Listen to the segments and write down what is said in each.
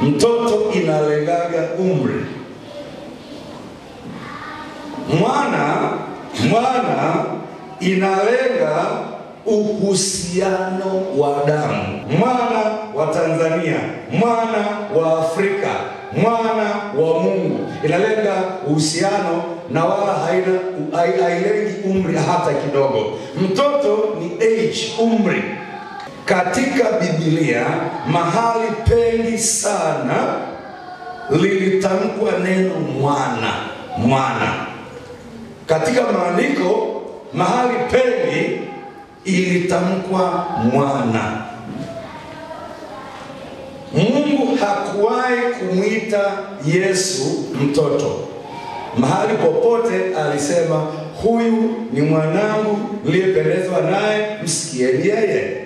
Mtoto inalengaga umri. Mwana inalenga uhusiano wa damu. Mwana wa Tanzania, mwana wa Afrika, mwana wa Mungu. Inalenga uhusiano na wala hailengi umri hata kidogo. Mtoto ni age, umri. Katika Biblia mahali pengi sana lilitamkwa neno mwana. Katika maandiko mahali pengi ilitamkwa mwana. Mungu hakuwahi kumwita Yesu mtoto. Mahali popote alisema huyu ni mwanangu niliyependezwa naye, msikieni yeye.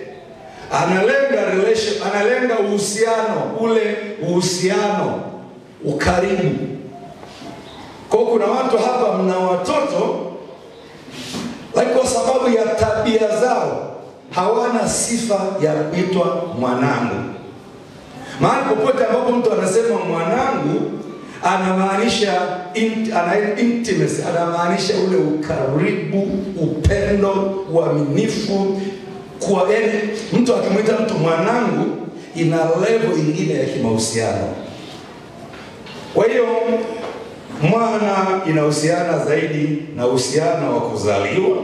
Analenga uhusiano, ule uhusiano, ukaribu. Kwa kuna watu hapa mna watoto lakini kwa sababu ya tabia zao hawana sifa ya kuitwa mwanangu. Mahali popote ambapo mtu anasema mwanangu anamaanisha intimacy, anamaanisha ule ukaribu, upendo, uaminifu. Kwa mtu akimwita mtu mwanangu ina level nyingine ya kimahusiano. Kwa hiyo mwana inahusiana zaidi na uhusiano wa kuzaliwa.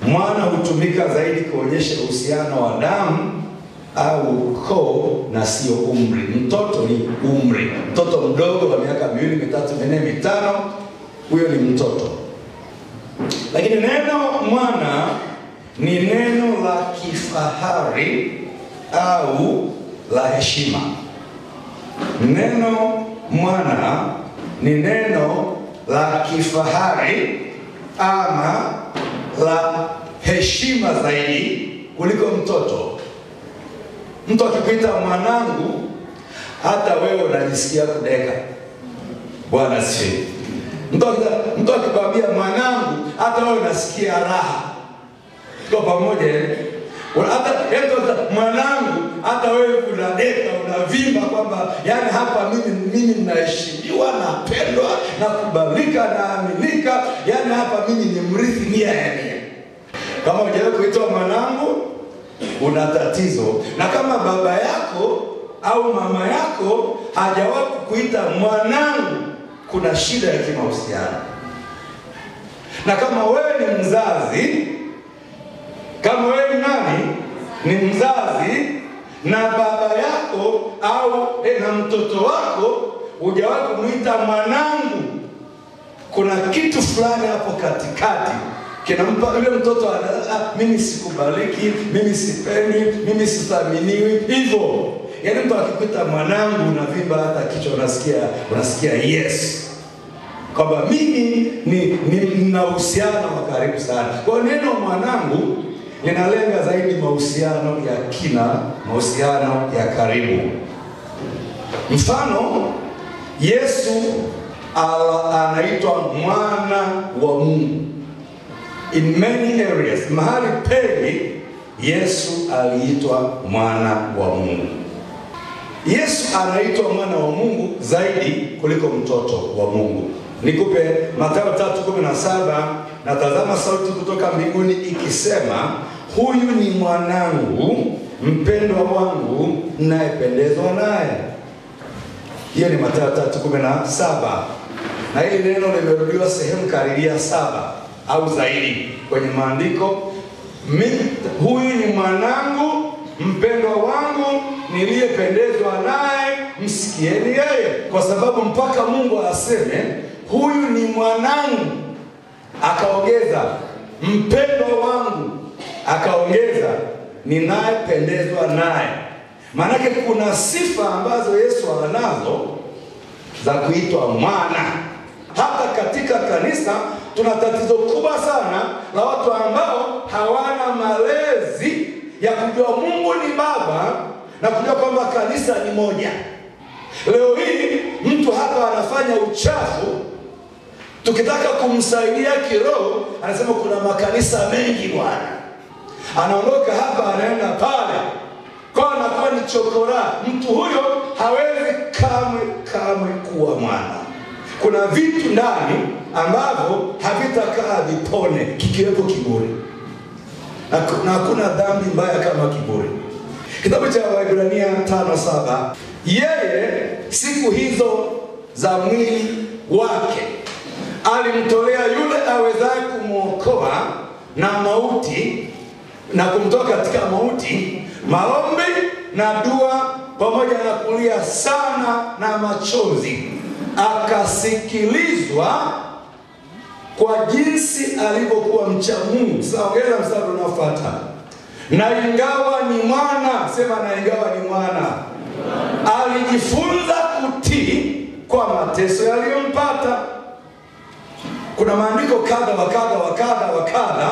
Mwana hutumika zaidi kuonyesha uhusiano wa damu au ukoo na sio umri. Mtoto ni umri. Mtoto mdogo wa miaka 2, 3, 4, 5, huyo ni mtoto. Lakini neno mwana ni neno la kifahari au la heshima. Neno mwana ni neno la kifahari ama la heshima zaidi kuliko mtoto. Mtu akikuita mwanangu hata wewe unajisikia kudeka. Bwana asifiwe. Mtu akikwambia mwanangu hata wewe unasikia raha. Kwa pamoja hata mwanangu hata wewe unadeka, unavimba kwamba yani hapa mimi ninaheshimiwa, napendwa, nakubalika, naaminika, yani hapa mimi ni mrithi mia ya mia. Kama hujawahi kuitwa mwanangu una tatizo. Na kama baba yako au mama yako hajawahi kukuita mwanangu, kuna shida ya kimahusiano. Na kama wewe ni mzazi, kama wewe ni nani? Ni mzazi na baba yako au na mtoto wako hujawahi kumuita mwanangu, kuna kitu fulani hapo katikati kinampa yule mtoto mimi sikubaliki, mimi sipendi, mimi sithaminiwi hivyo. Yaani mtu akikuita mwanangu unavimba hata kichwa, unasikia yes. Kwamba mimi nina uhusiano wa karibu sana. Kwa neno mwanangu linalenga zaidi mahusiano ya kina, mahusiano ya karibu. Mfano, Yesu anaitwa mwana wa Mungu. In many areas, mahali pengi Yesu aliitwa mwana wa Mungu. Yesu anaitwa mwana wa Mungu zaidi kuliko mtoto wa Mungu. Nikupe Mathayo 3:17, na tazama sauti kutoka mbinguni ikisema, huyu ni mwanangu mpendwa wangu ninayependezwa naye. Hiyo ni Mathayo 3:17. Na hili neno limerudiwa sehemu karibia 7 au zaidi kwenye maandiko. Huyu ni mwanangu mpendwa wangu niliyependezwa naye, msikieni yeye. Kwa sababu mpaka Mungu aseme huyu ni mwanangu, akaongeza mpendwa wangu, akaongeza ninayependezwa naye. Maana kuna sifa ambazo Yesu anazo za kuitwa mwana. Hata katika kanisa tuna tatizo kubwa sana la watu ambao hawana malezi ya kujua Mungu ni Baba na kujua kwamba kanisa ni moja. Leo hii mtu hapa anafanya uchafu, tukitaka kumsaidia kiroho anasema kuna makanisa mengi bwana. Anaondoka hapa anaenda pale. Kwa anakuwa anakuwa ni chokora, mtu huyo hawezi kamwe kuwa mwana. Kuna vitu ndani ambavyo havitakaa vipone, kikiwepo kiburi. Na hakuna dhambi mbaya kama kiburi. Kitabu cha Waebrania 5:7, yeye siku hizo za mwili wake alimtolea yule awezaye kumwokoa na mauti, na kumtoa katika mauti, maombi na dua pamoja na kulia sana na machozi, akasikilizwa kwa jinsi alivyokuwa mcha Mungu. Sasa ongeza mstari unaofuata. Na ingawa ni mwana, sema na ingawa ni mwana, alijifunza kutii kwa mateso yaliyompata. Kuna maandiko kadha wa kadha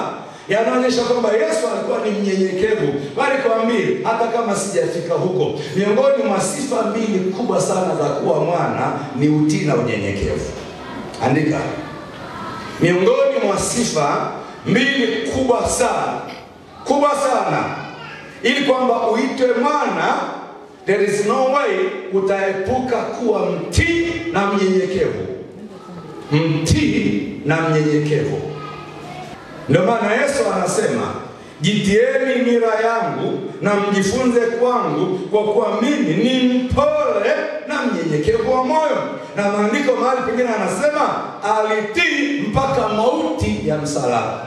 yanaonyesha kwamba Yesu alikuwa ni mnyenyekevu. Bali kwambie, hata kama sijafika huko, miongoni mwa sifa mbili kubwa sana za kuwa mwana ni utii na unyenyekevu. Andika. Miongoni mwa sifa mbili kubwa sana ili kwamba uitwe mwana, there is no way utaepuka kuwa mtii na mnyenyekevu. Mtii na mnyenyekevu. Ndio maana Yesu anasema, jitieni nira yangu na mjifunze kwangu, kwa kuwa mimi ni mpole na mnyenyekevu wa moyo. Na maandiko mahali pengine anasema alitii mpaka mauti ya msalaba.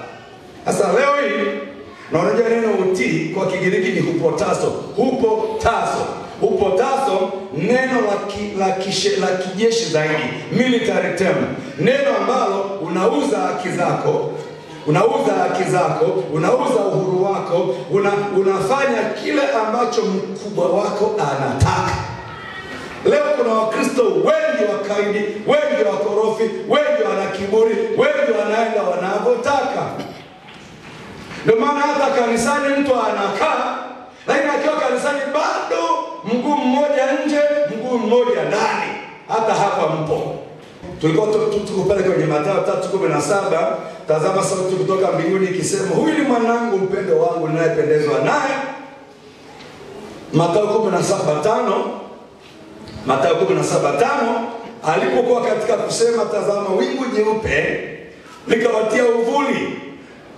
Sasa leo hii, na unajua neno utii kwa Kigiriki ni hupotaso. Hupotaso neno la kijeshi zaidi, military term. Neno ambalo unauza haki zako, unauza uhuru wako, unafanya kile ambacho mkubwa wako anataka. Leo kuna Wakristo wengi wakaidi, wengi wakorofi, wengi wana kiburi, wengi wanaenda wanavyotaka. Ndio maana hata kanisani mtu anakaa, lakini akiwa kanisani bado mguu mmoja nje, mguu mmoja ndani. Hata hapa mpo. Tulikuwa tuko pale kwenye Mathayo 3:17, tazama sauti kutoka mbinguni ikisema, huyu ni mwanangu mpendwa wangu ninayependezwa naye. Mathayo 17:5 alipokuwa katika kusema, tazama wingu jeupe likawatia uvuli,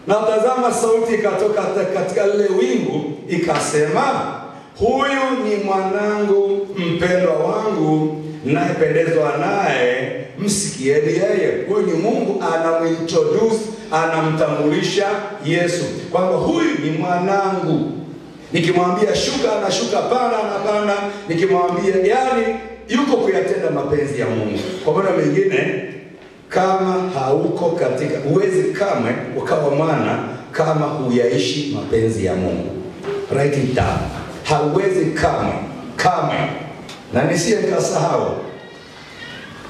na tazama sauti ikatoka katika lile wingu ikasema, huyu ni mwanangu mpendwa wangu ninayependezwa naye, msikieni yeye. Huyu ni Mungu anamintroduce, anamtambulisha Yesu kwamba huyu ni mwanangu. Nikimwambia shuka anashuka, panda anapanda. Nikimwambia, yani yuko kuyatenda mapenzi ya Mungu. Kwa maana mengine, kama hauko katika, huwezi kamwe ukawa mwana kama huyaishi mapenzi ya Mungu. Write it down. Hauwezi kamwe. Na nisiye nikasahau,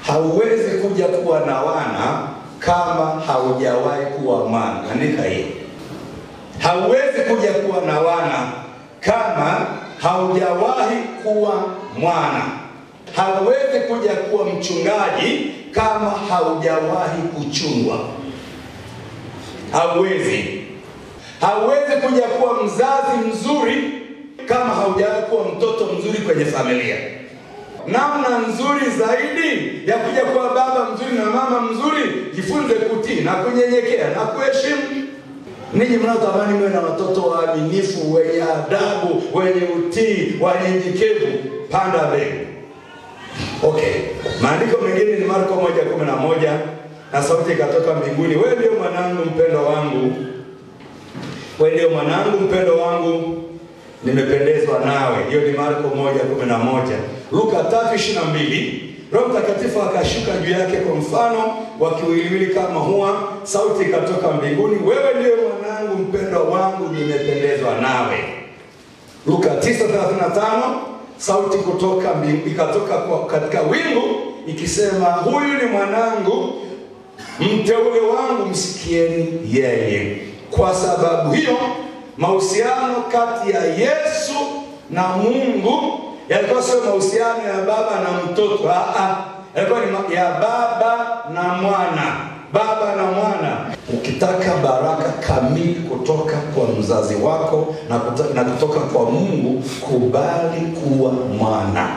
hauwezi kuja kuwa na wana kama haujawahi kuwa mwana. Andika hii. Hauwezi kuja kuwa na wana kama haujawahi kuwa mwana. Hauwezi kuja kuwa mchungaji kama haujawahi kuchungwa. Hauwezi kuja kuwa mzazi mzuri kama haujawahi kuwa mtoto mzuri kwenye familia. Namna nzuri zaidi ya kuja kuwa baba mzuri na mama mzuri, jifunze kutii na kunyenyekea na kuheshimu. Ninyi mnaotamani mwe na watoto waaminifu, wenye adabu, wenye utii, wanyenyekevu, panda mbegu. Okay. Maandiko mengine ni Marko 1:11, na sauti ikatoka mbinguni, wewe ndio mwanangu mpendwa wangu. Wewe ndio mwanangu mpendwa wangu, nimependezwa nawe. Hiyo ni Marko 1:11. Luka 3:22, Roho Mtakatifu akashuka juu yake kwa mfano wa kiwiliwili kama hua, sauti ikatoka mbinguni, wewe ndio mwanangu mpendwa wangu, nimependezwa nawe. Luka 9:35, sauti kutoka mbingu ikatoka katika wingu ikisema, huyu ni mwanangu mteule wangu, msikieni yeye. Kwa sababu hiyo, mahusiano kati ya Yesu na Mungu yalikuwa sio mahusiano ya baba na mtoto. Yalikuwa ni ya baba na mwana. Baba na Mwana. Ukitaka baraka kamili kutoka kwa mzazi wako na kutoka kwa Mungu, kubali kuwa mwana.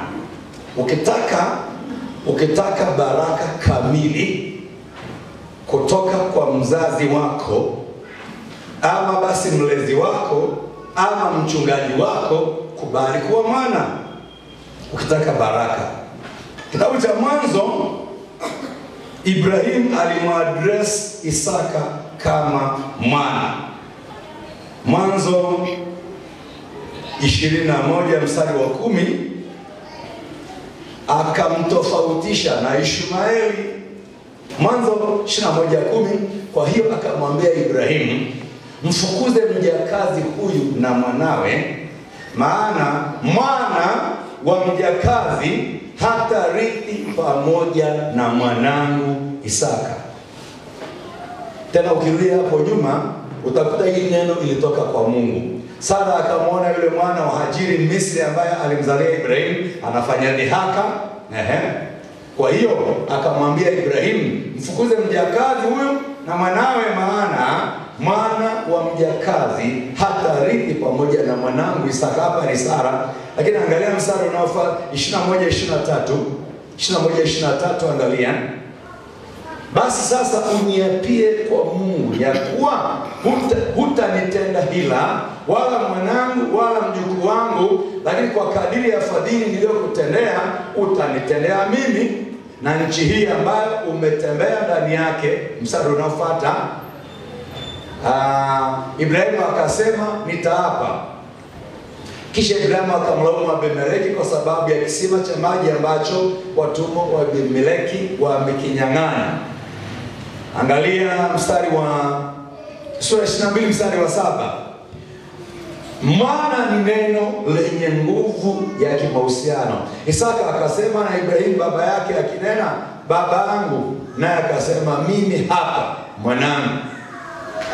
Ukitaka baraka kamili kutoka kwa mzazi wako, ama basi mlezi wako, ama mchungaji wako, kubali kuwa mwana. Ukitaka baraka. Kitabu cha Mwanzo, Ibrahim alimuaddress Isaka kama mwana. Mwanzo 21 mstari wa 10, akamtofautisha na Ishmaeli. Mwanzo 21:10, kwa hiyo akamwambia Ibrahim, mfukuze mjakazi huyu na mwanawe, maana mwana wa mjakazi hatarithi pamoja na mwanangu Isaka. Tena ukirudia hapo nyuma utakuta hili neno ilitoka kwa Mungu. Sara akamwona yule mwana wa Hajiri Misri ambaye alimzalia Ibrahim anafanya dhihaka. Kwa hiyo akamwambia Ibrahim, mfukuze mjakazi huyu na mwanawe, maana mwana wa mjakazi hatarithi pamoja na mwanangu Isaka. Hapa ni Sara, lakini angalia mstari unaofuata 21:23, angalia. Basi sasa uniapie kwa Mungu ya kuwa hutanitenda hila, wala mwanangu wala mjukuu wangu, lakini kwa kadiri ya fadhili niliyokutendea utanitendea mimi na nchi hii ambayo umetembea ndani yake. Mstari unaofuata, Ibrahimu akasema, nitaapa. Kisha Ibrahimu akamlaumu Abimeleki kwa sababu ya kisima cha maji ambacho watumwa wa Abimeleki wamekinyang'anya. Angalia mstari wa sura 22 mstari wa 7. Mwana ni neno lenye nguvu ya kimahusiano. Isaka akasema na Ibrahimu baba yake akinena, babangu, naye akasema, mimi hapa mwanangu.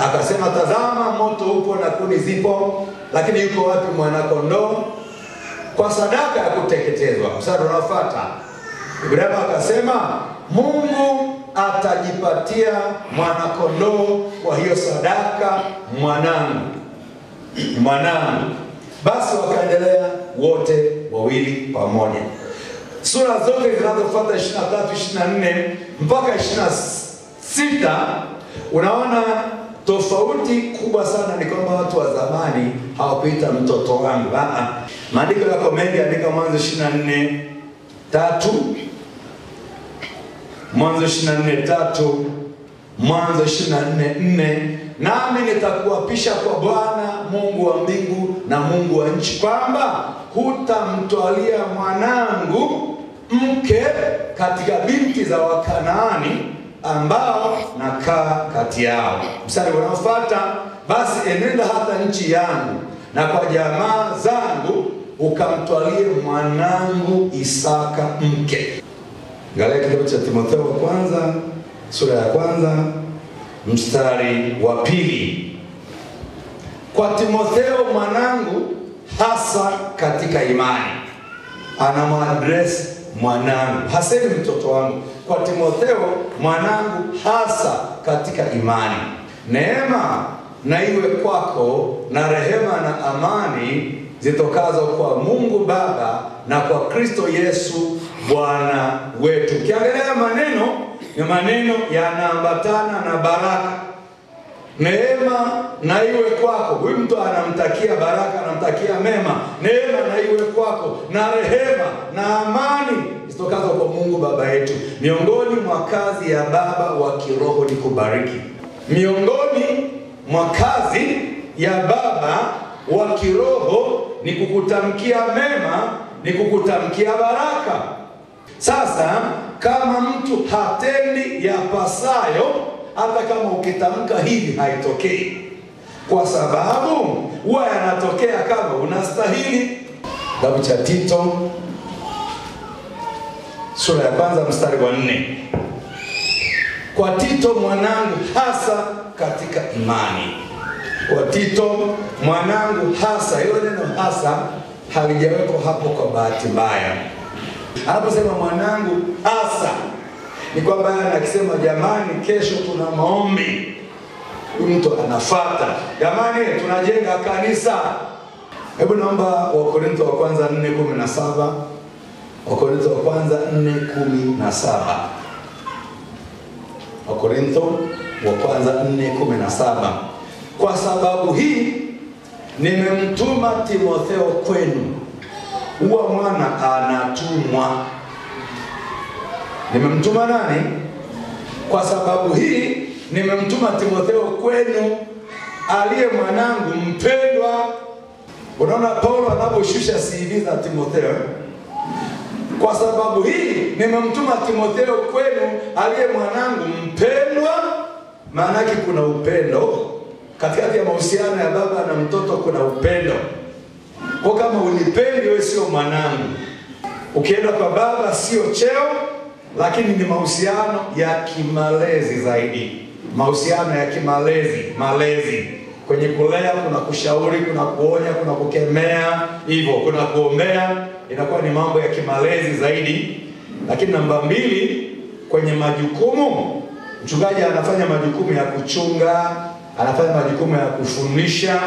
Akasema, tazama moto upo na kuni zipo, lakini yuko wapi mwana kondoo kwa sadaka ya kuteketezwa? Mstari unaofuata, Ibrahimu akasema, Mungu atajipatia mwana kondoo kwa hiyo sadaka, mwanangu. Basi wakaendelea wote wawili pamoja. Sura zote zinazofuata 23, 24 mpaka 26, unaona tofauti kubwa sana ni kwamba watu wa zamani hawapita mtoto wangu. Maandiko yako mengi, andika Mwanzo 24:3, Mwanzo 24:3, Mwanzo 24:4, nami nitakuapisha kwa Bwana Mungu wa mbingu na Mungu wa nchi, kwamba hutamtwalia mwanangu mke katika binti za Wakanaani ambao nakaa kati yao. Mstari unaofuata, basi enenda hata nchi yangu na kwa jamaa zangu ukamtwalie mwanangu Isaka mke. Angalia kitabu cha Timotheo wa kwanza sura ya 1 mstari wa 2. Kwa Timotheo mwanangu, hasa katika imani. Anamuaddress mwanangu, hasemi mtoto wangu. Kwa Timotheo mwanangu, hasa katika imani. Neema na iwe kwako na rehema na amani zitokazo kwa Mungu Baba na kwa Kristo Yesu Bwana wetu. Ukiangalia maneno, ni maneno yanaambatana na baraka. Neema na iwe kwako. Huyu mtu anamtakia baraka, anamtakia mema. Neema na iwe kwako na rehema na amani zitokazo kwa Mungu Baba yetu. Miongoni mwa kazi ya baba wa kiroho ni kubariki. Miongoni mwa kazi ya baba wa kiroho ni kukutamkia mema, ni kukutamkia baraka. Sasa kama mtu hatendi yapasayo, hata kama ukitamka hivi haitokei, kwa sababu huwa yanatokea kama unastahili. Kitabu cha Tito sura ya 1 mstari wa 4. Kwa Tito mwanangu, hasa katika imani. Kwa Tito mwanangu, hasa. Hilo neno hasa halijawekwa hapo kwa bahati mbaya. Anaposema mwanangu hasa, Ni kwamba yeye akisema jamani, kesho tuna maombi, mtu anafuata. Jamani, tunajenga kanisa. Hebu naomba Wakorintho wa kwanza 4:17. Wakorintho wa kwanza 4:17. Wakorintho wa kwanza 4:17. Kwa sababu hii nimemtuma Timotheo kwenu. Huwa mwana anatumwa. Nimemtuma nani? Kwa sababu hii nimemtuma Timotheo kwenu, aliye mwanangu mpendwa. Unaona Paulo anaposhusha CV za Timotheo. Kwa sababu hii nimemtuma Timotheo kwenu, aliye mwanangu mpendwa. Maana yake kuna upendo. Katikati ya mahusiano ya baba na mtoto kuna upendo. Kwa kama unipendi wewe sio mwanangu. Ukienda kwa baba sio cheo, lakini ni mahusiano ya kimalezi zaidi. Mahusiano ya kimalezi, malezi. Kwenye kulea kuna kushauri, kuna kuonya, kuna kukemea, hivyo kuna kuombea, inakuwa ni mambo ya kimalezi zaidi. Lakini namba 2, kwenye majukumu, mchungaji anafanya majukumu ya kuchunga, anafanya majukumu ya kufundisha,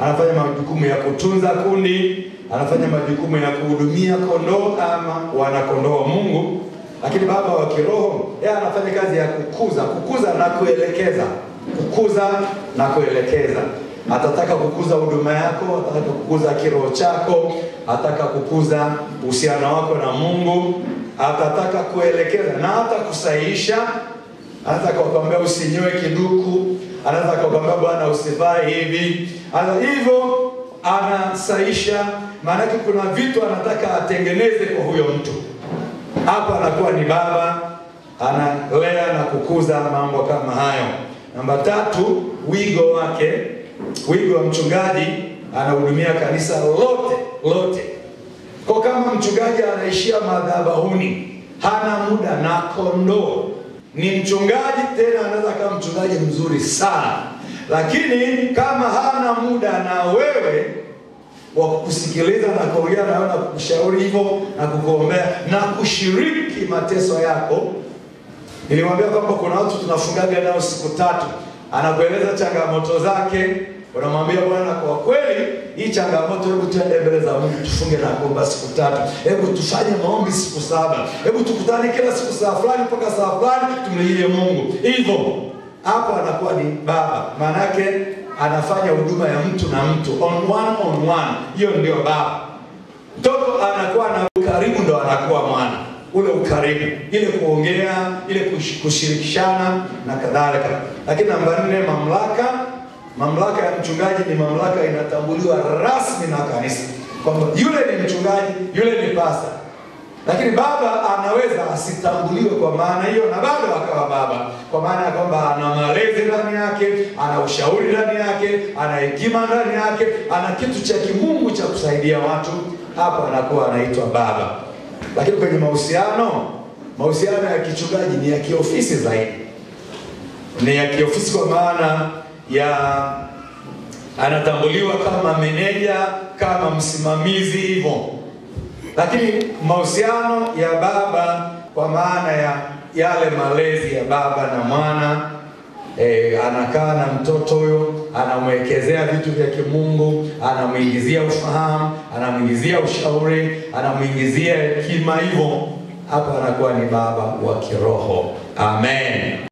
anafanya majukumu ya kutunza kundi, anafanya majukumu ya kuhudumia kondoo ama wanakondoo wa Mungu. Lakini baba wa kiroho, yeye anafanya kazi ya kukuza na kuelekeza. Kukuza na kuelekeza. Atataka kukuza huduma yako, atataka kukuza kiroho chako, atataka kukuza uhusiano wako na Mungu, atataka kuelekeza na hata kusahihisha. Anataka kukwambia usinyoe kiduku, anataka kukwambia bwana usivae hivi. Hivyo anasahihisha, maana kuna vitu anataka atengeneze kwa huyo mtu. Hapa anakuwa ni baba, analea na kukuza mambo kama hayo. Namba 3, wigo wake. Wigo wa mchungaji, anahudumia kanisa lote. Kwa kama mchungaji anaishia madhabahuni, hana muda na kondoo. Ni mchungaji tena, anaweza kama mchungaji mzuri sana, lakini kama hana muda na wewe wa kukusikiliza na kuongea na wewe na kukushauri hivyo na kukuombea na kushiriki mateso yako. Nilimwambia kwamba kuna watu tunafungaga nao siku 3. Anakueleza changamoto zake, unamwambia bwana, kwa kweli hii changamoto, hebu tuende mbele za Mungu tufunge na kuomba siku 3. Hebu tufanye maombi siku 7. Hebu tukutane kila siku saa fulani mpaka saa fulani tumlilie Mungu. Hivyo hapo anakuwa ni baba. Maana yake anafanya huduma ya mtu na mtu, on one. Hiyo ndio baba. Mtoto anakuwa na ukaribu, ndo anakuwa mwana. Ule ukaribu, ile kuongea, ile kushirikishana na kadhalika. Lakini namba 4, mamlaka. Mamlaka ya mchungaji ni mamlaka inatambuliwa rasmi na kanisa, kwamba yule ni mchungaji, yule ni pastor. Lakini baba anaweza asitambuliwe kwa maana hiyo na bado akawa baba, kwa maana ya kwamba ana malezi ndani yake, ana ushauri ndani yake, ana hekima ndani yake, ana kitu cha kimungu cha kusaidia watu. Hapo anakuwa anaitwa baba. Lakini kwenye mahusiano ya kichungaji ni ya kiofisi zaidi. Ni ya kiofisi kwa maana ya anatambuliwa kama meneja, kama msimamizi hivyo. Lakini mahusiano ya baba kwa maana ya yale malezi ya baba na mwana, anakaa na mtoto huyo, anamwekezea vitu vya kimungu, anamuingizia ufahamu, anamuingizia ushauri, anamuingizia hekima hivyo. Hapa anakuwa ni baba wa kiroho. Amen.